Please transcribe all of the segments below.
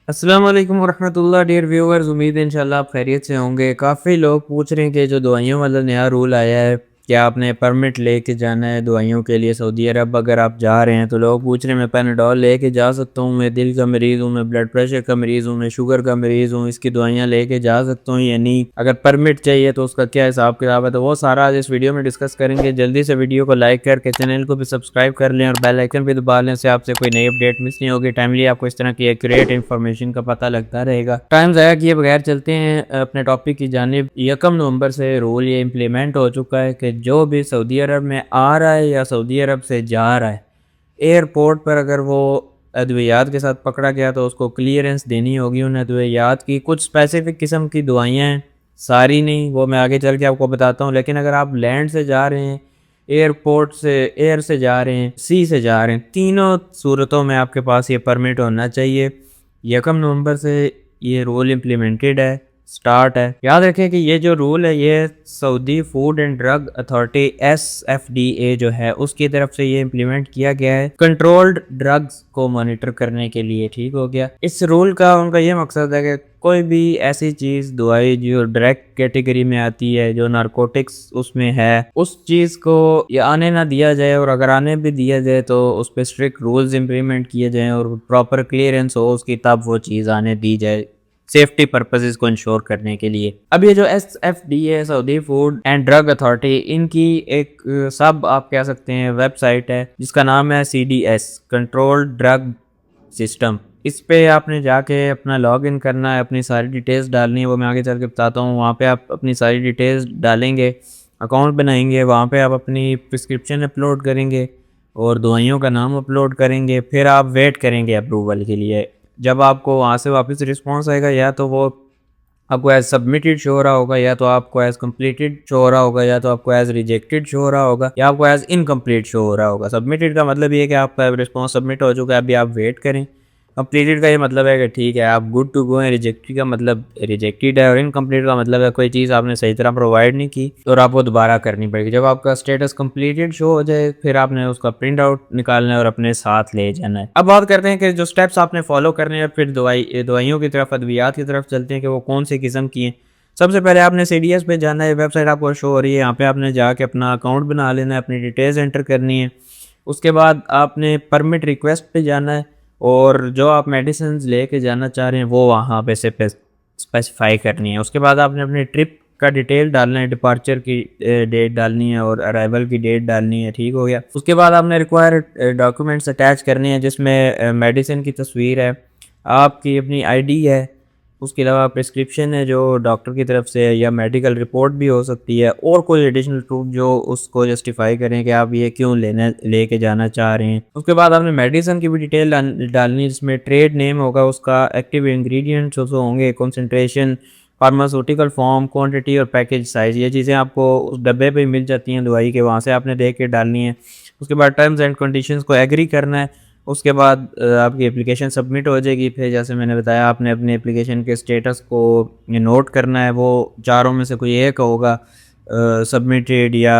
अस्सलाम वालेकुम वरहमतुल्लाह dear viewers, उम्मीद है इंशाल्लाह आप खैरियत से होंगे। काफ़ी लोग पूछ रहे हैं कि जो दवाइयों वाला नया रूल आया है, क्या आपने परमिट लेके जाना है दवाइयों के लिए सऊदी अरब अगर आप जा रहे हैं? तो लोग पूछ रहे हैं मैं पैनाडोल लेके जा सकता हूँ, मैं दिल का मरीज़ हूँ, मैं ब्लड प्रेशर का मरीज़ हूँ, मैं शुगर का मरीज़ हूँ, इसकी दवाइयाँ लेके जा सकता हूँ या नहीं? अगर परमिट चाहिए तो उसका क्या हिसाब किताब है? तो वो सारा आज इस वीडियो में डिस्कस करेंगे। जल्दी से वीडियो को लाइक करके चैनल को भी सब्सक्राइब कर लें और बेल आइकन भी दबा लें, से आपसे कोई नई अपडेट मिस नहीं होगी। टाइमली आपको इस तरह की एक्यूरेट इन्फॉर्मेशन का पता लगता रहेगा। टाइम ज़ाया किए बगैर चलते हैं अपने टॉपिक की जानिब। 1 नवंबर से रूल ये इम्प्लीमेंट हो चुका है कि जो भी सऊदी अरब में आ रहा है या सऊदी अरब से जा रहा है, एयरपोर्ट पर अगर वो अद्वियात के साथ पकड़ा गया तो उसको क्लियरेंस देनी होगी उन अद्वियात की। कुछ स्पेसिफिक किस्म की दवाइयाँ हैं, सारी नहीं, वो मैं आगे चल के आपको बताता हूँ। लेकिन अगर आप लैंड से जा रहे हैं, एयरपोर्ट से, एयर से जा रहे हैं, सी से जा रहे हैं, तीनों सूरतों में आपके पास ये परमिट होना चाहिए। 1 नवंबर से ये रूल इम्प्लीमेंटेड है, स्टार्ट है। याद रखें कि ये जो रूल है ये Saudi food and drug authority SFDA जो है उसकी तरफ से ये इम्प्लीमेंट किया गया है कंट्रोल्ड ड्रग्स को मॉनिटर करने के लिए। ठीक हो गया। इस रूल का उनका ये मकसद है कि कोई भी ऐसी चीज़ दवाई जो डायरेक्ट कैटेगरी में आती है, जो नारकोटिक्स उसमें है, उस चीज़ को ये आने ना दिया जाए, और अगर आने भी दिया जाए तो उस पर स्ट्रिक्ट रूल्स इम्प्लीमेंट किए जाएँ और प्रॉपर क्लियरेंस हो उसकी, तब वो चीज़ आने दी जाए सेफ्टी पर्पसेस को इंश्योर करने के लिए। अब ये जो SFDA Saudi food and drug authority, इनकी एक सब आप कह सकते हैं वेबसाइट है जिसका नाम है CDS कंट्रोल ड्रग सिस्टम। इस पे आपने जाके अपना लॉग इन करना है, अपनी सारी डिटेल्स डालनी है, वो मैं आगे चल के बताता हूँ। वहाँ पे आप अपनी सारी डिटेल्स डालेंगे, अकाउंट बनाएंगे, वहाँ पे आप अपनी प्रिस्क्रिप्शन अपलोड करेंगे और दवाइयों का नाम अपलोड करेंगे। फिर आप वेट करेंगे अप्रूवल के लिए। जब आपको वहाँ से वापस रिस्पॉन्स आएगा, या तो वो आपको एज सबमिटेड शो हो रहा होगा, या तो आपको एज कंप्लीटेड शो हो रहा होगा, या तो आपको एज रिजेक्टेड शो हो रहा होगा, या आपको एज इनकम्प्लीट शो हो रहा होगा। सबमिटेड का मतलब ये है कि आपका रिस्पॉन्स सबमिट हो चुका है, अभी आप वेट करें। कंप्लीटेड का ये मतलब है कि ठीक है आप गुड टू गो हैं। रिजेक्टेड का मतलब रिजेक्टेड है, और इनकम्प्लीट का मतलब है कोई चीज़ आपने सही तरह प्रोवाइड नहीं की और आपको दोबारा करनी पड़ेगी। जब आपका स्टेटस कंप्लीटेड शो हो जाए फिर आपने उसका प्रिंट आउट निकालना है और अपने साथ ले जाना है। अब बात करते हैं कि जो स्टेप्स आपने फॉलो करने हैं, फिर दवाइयों की तरफ, अद्वियात की तरफ चलते हैं कि वो कौन सी किस्म की हैं। सबसे पहले आपने CDS पे जाना है, वेबसाइट आपको शो हो रही है, यहाँ पे आपने जाके अपना अकाउंट बना लेना है, अपनी डिटेल्स एंटर करनी है। उसके बाद आपने परमिट रिक्वेस्ट पे जाना है और जो आप मेडिसिन लेके जाना चाह रहे हैं वो वहाँ पे से स्पेसिफाई करनी है। उसके बाद आपने अपने ट्रिप का डिटेल डालना है, डिपार्चर की डेट डालनी है और अराइवल की डेट डालनी है। ठीक हो गया। उसके बाद आपने रिक्वायर्ड डॉक्यूमेंट्स अटैच करने हैं, जिसमें मेडिसिन की तस्वीर है, आपकी अपनी ID है, उसके अलावा प्रिस्क्रिप्शन है जो डॉक्टर की तरफ से है, या मेडिकल रिपोर्ट भी हो सकती है, और कोई एडिशनल प्रूफ जो उसको जस्टिफाई करें कि आप ये क्यों लेके जाना चाह रहे हैं। उसके बाद आपने मेडिसिन की भी डिटेल डालनी है, जिसमें ट्रेड नेम होगा उसका, एक्टिव इंग्रेडिएंट्स जो होंगे, कंसंट्रेशन, फार्मास्यूटिकल फॉर्म, क्वांटिटी और पैकेज साइज। ये चीज़ें आपको उस डब्बे पे मिल जाती हैं दवाई के, वहाँ से आपने देख के डालनी है। उसके बाद टर्म्स एंड कंडीशंस को एग्री करना है। उसके बाद आपकी एप्लीकेशन सबमिट हो जाएगी। फिर जैसे मैंने बताया, आपने अपने एप्लीकेशन के स्टेटस को ये नोट करना है, वो चारों में से कोई एक होगा, सबमिटेड या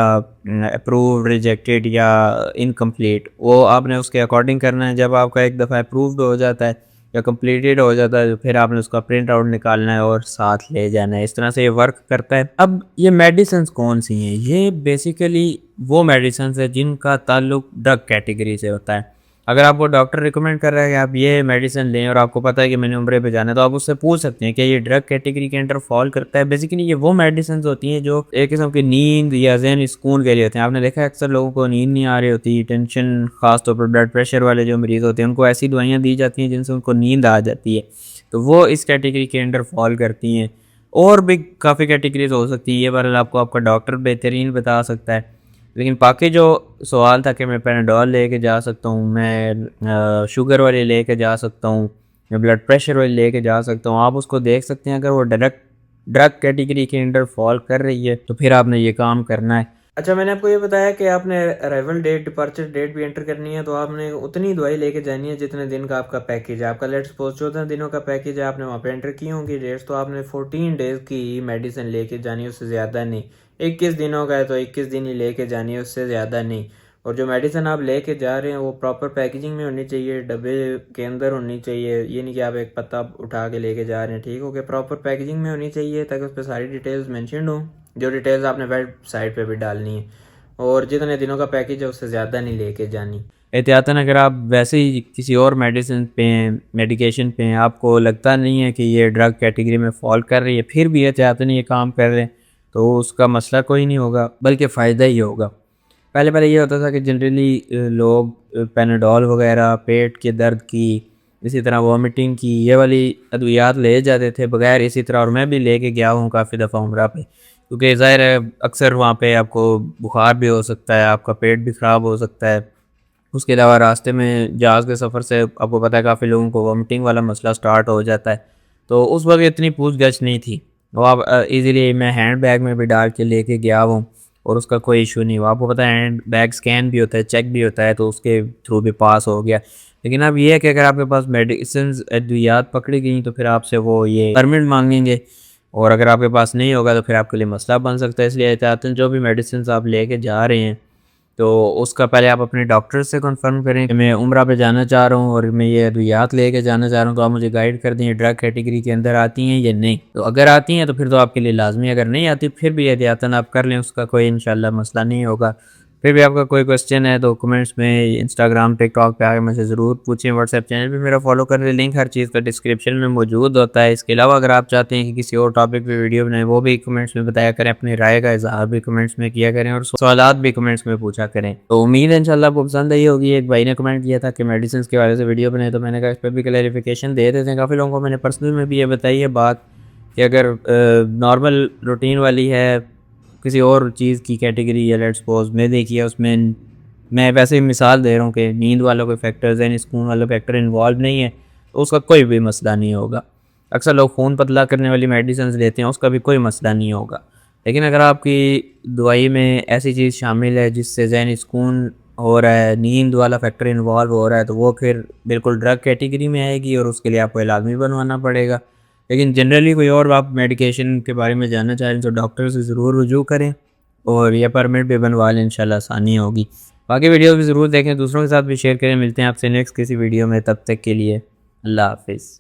अप्रूव्ड, रिजेक्टेड या इनकम्प्लीट, वो आपने उसके अकॉर्डिंग करना है। जब आपका एक दफ़ा अप्रूव्ड हो जाता है या कंप्लीटेड हो जाता है, तो फिर आपने उसका प्रिंट आउट निकालना है और साथ ले जाना है। इस तरह से ये वर्क करता है। अब ये मेडिसिन कौन सी हैं? ये बेसिकली वो मेडिसिन है जिनका ताल्लुक ड्रग कैटेगरी से होता है। अगर आपको डॉक्टर रिकमेंड कर रहा है कि आप ये मेडिसिन लें और आपको पता है कि मैंने उम्रे पे जाना है, तो आप उससे पूछ सकते हैं कि ये ड्रग कैटेगरी के अंडर फॉल करता है। बेसिकली ये वो मेडिसिन होती हैं जो एक किस्म की नींद या ज़हनी सुकून के लिए होते हैं। आपने देखा है अक्सर लोगों को नींद नहीं आ रही होती, टेंशन, खासतौर पर ब्लड प्रेशर वाले जो मरीज़ होते हैं उनको ऐसी दवाइयाँ दी जाती हैं जिनसे उनको नींद आ जाती है, तो वो इस कैटेगरी के अंडर फॉल करती हैं। और भी काफ़ी कैटेगरीज हो सकती है, ये बार आपको आपका डॉक्टर बेहतरीन बता सकता है। लेकिन बाकी जो सवाल था कि मैं पैनाडोल लेके जा सकता हूँ, मैं शुगर वाली लेके जा सकता हूँ, मैं ब्लड प्रेशर वाली लेके जा सकता हूँ, आप उसको देख सकते हैं। अगर वो डायरेक्ट ड्रग कैटेगरी के अंडर फॉल कर रही है तो फिर आपने ये काम करना है। अच्छा, मैंने आपको ये बताया कि आपने अराइवल डेट, डिपार्चर डेट भी एंटर करनी है, तो आपने उतनी दवाई लेके जानी है जितने दिन का आपका पैकेज है। आपका लेट्स सपोज 14 दिनों का पैकेज है, आपने वहाँ पे एंटर की होंगी डेट्स, तो आपने 14 डेज की मेडिसिन लेके जानी है, उससे ज़्यादा नहीं। 21 दिनों का है तो 21 दिन ही लेके जानी है, उससे ज़्यादा नहीं। और जो मेडिसिन आप लेके जा रहे हैं वो प्रॉपर पैकेजिंग में होनी चाहिए, डब्बे के अंदर होनी चाहिए। ये नहीं कि आप एक पत्ता उठा के लेके जा रहे हैं, ठीक हो गया, प्रॉपर पैकेजिंग में होनी चाहिए ताकि उस पर सारी डिटेल्स मेंशन हो, जो डिटेल्स आपने वेबसाइट पे भी डालनी है। और जितने दिनों का पैकेज है उससे ज़्यादा नहीं लेके जानी। एहतियातन अगर आप वैसे ही किसी और मेडिकेशन पे हैं, आपको लगता नहीं है कि ये ड्रग कैटेगरी में फॉल कर रही है, फिर भी एहतियातन ये काम कर रहे हैं, तो उसका मसला कोई नहीं होगा बल्कि फ़ायदा ही होगा। पहले पहले ये होता था कि जनरली लोग पेनाडोल वगैरह पेट के दर्द की, इसी तरह वॉमिटिंग की, ये वाली अद्वियात ले जाते थे बगैर इसी तरह, और मैं भी लेके गया हूँ काफ़ी दफ़ा उम्रा पे, क्योंकि ज़ाहिर है अक्सर वहाँ पे आपको बुखार भी हो सकता है, आपका पेट भी ख़राब हो सकता है। उसके अलावा रास्ते में जहाज़ के सफ़र से आपको पता है काफ़ी लोगों को वॉमिटिंग वाला मसला स्टार्ट हो जाता है, तो उस वक्त इतनी पूछ गछ नहीं थी। वो आप इजीली मैं हैंड बैग में भी डाल के लेके गया हूँ और उसका कोई इशू नहीं हुआ। आपको पता है हैंड बैग स्कैन भी होता है, चेक भी होता है, तो उसके थ्रू भी पास हो गया। लेकिन अब ये है कि अगर आपके पास मेडिसिन अद्वियात पकड़ी गई तो फिर आपसे वो ये परमिट मांगेंगे, और अगर आपके पास नहीं होगा तो फिर आपके लिए मसला बन सकता है। इसलिए एहतियातन जो भी मेडिसिन आप लेके जा रहे हैं तो उसका पहले आप अपने डॉक्टर से कंफर्म करें कि मैं उम्रा पे जाना चाह रहा हूँ और मैं ये अद्वियात लेके जाना चाह रहा हूँ, तो आप मुझे गाइड कर दें ड्रग कैटेगरी के अंदर आती हैं या नहीं। तो अगर आती हैं तो फिर तो आपके लिए लाजमी, अगर नहीं आती फिर भी एहतियातन आप कर लें, उसका कोई इंशाल्लाह मसला नहीं होगा। फिर भी आपका कोई क्वेश्चन है तो कमेंट्स में, इंस्टाग्राम टिकटॉक पे आके मुझे ज़रूर पूछें। व्हाट्सएप चैनल पे मेरा फॉलो कर लें, लिंक हर चीज़ का डिस्क्रिप्शन में मौजूद होता है। इसके अलावा अगर आप चाहते हैं कि किसी और टॉपिक पे वीडियो बनाएं, वो भी कमेंट्स में बताया करें, अपनी राय का इजहार भी कमेंट्स में किया करें और सवालात भी कमेंट्स में पूछा करें। तो उम्मीद है इंशाल्लाह आपको पसंद आई होगी। एक भाई ने कमेंट किया था कि मेडिसिन के बारे से वीडियो बनाए, तो मैंने कहा इस पर भी क्लैरिफिकेशन दे देते हैं। काफ़ी लोगों को मैंने पर्सनल में भी ये बताई है बात कि अगर नॉर्मल रूटीन वाली है किसी और चीज़ की कैटेगरी या लेट्स सपोज में देखिए, उसमें मैं वैसे ही मिसाल दे रहा हूँ कि नींद वालों के फैक्टर्स हैं, सुकून वाले फैक्टर इन्वॉल्व नहीं है, तो उसका कोई भी मसला नहीं होगा। अक्सर लोग खून पतला करने वाली मेडिसिन लेते हैं, उसका भी कोई मसला नहीं होगा। लेकिन अगर आपकी दवाई में ऐसी चीज़ शामिल है जिससे ज़हनी सुकून हो रहा है, नींद वाला फैक्टर इन्वॉल्व हो रहा है, तो वो फिर बिल्कुल ड्रग कैटेगरी में आएगी और उसके लिए आपको लाजमी बनवाना पड़ेगा। लेकिन जनरली कोई और आप मेडिकेशन के बारे में जानना चाह रहे हैं तो डॉक्टर से ज़रूर रुजू करें और यह परमिट भी बनवा लें, इंशाल्लाह आसानी होगी। बाकी वीडियो भी ज़रूर देखें, दूसरों के साथ भी शेयर करें। मिलते हैं आपसे नेक्स्ट किसी वीडियो में, तब तक के लिए अल्लाह हाफिज़।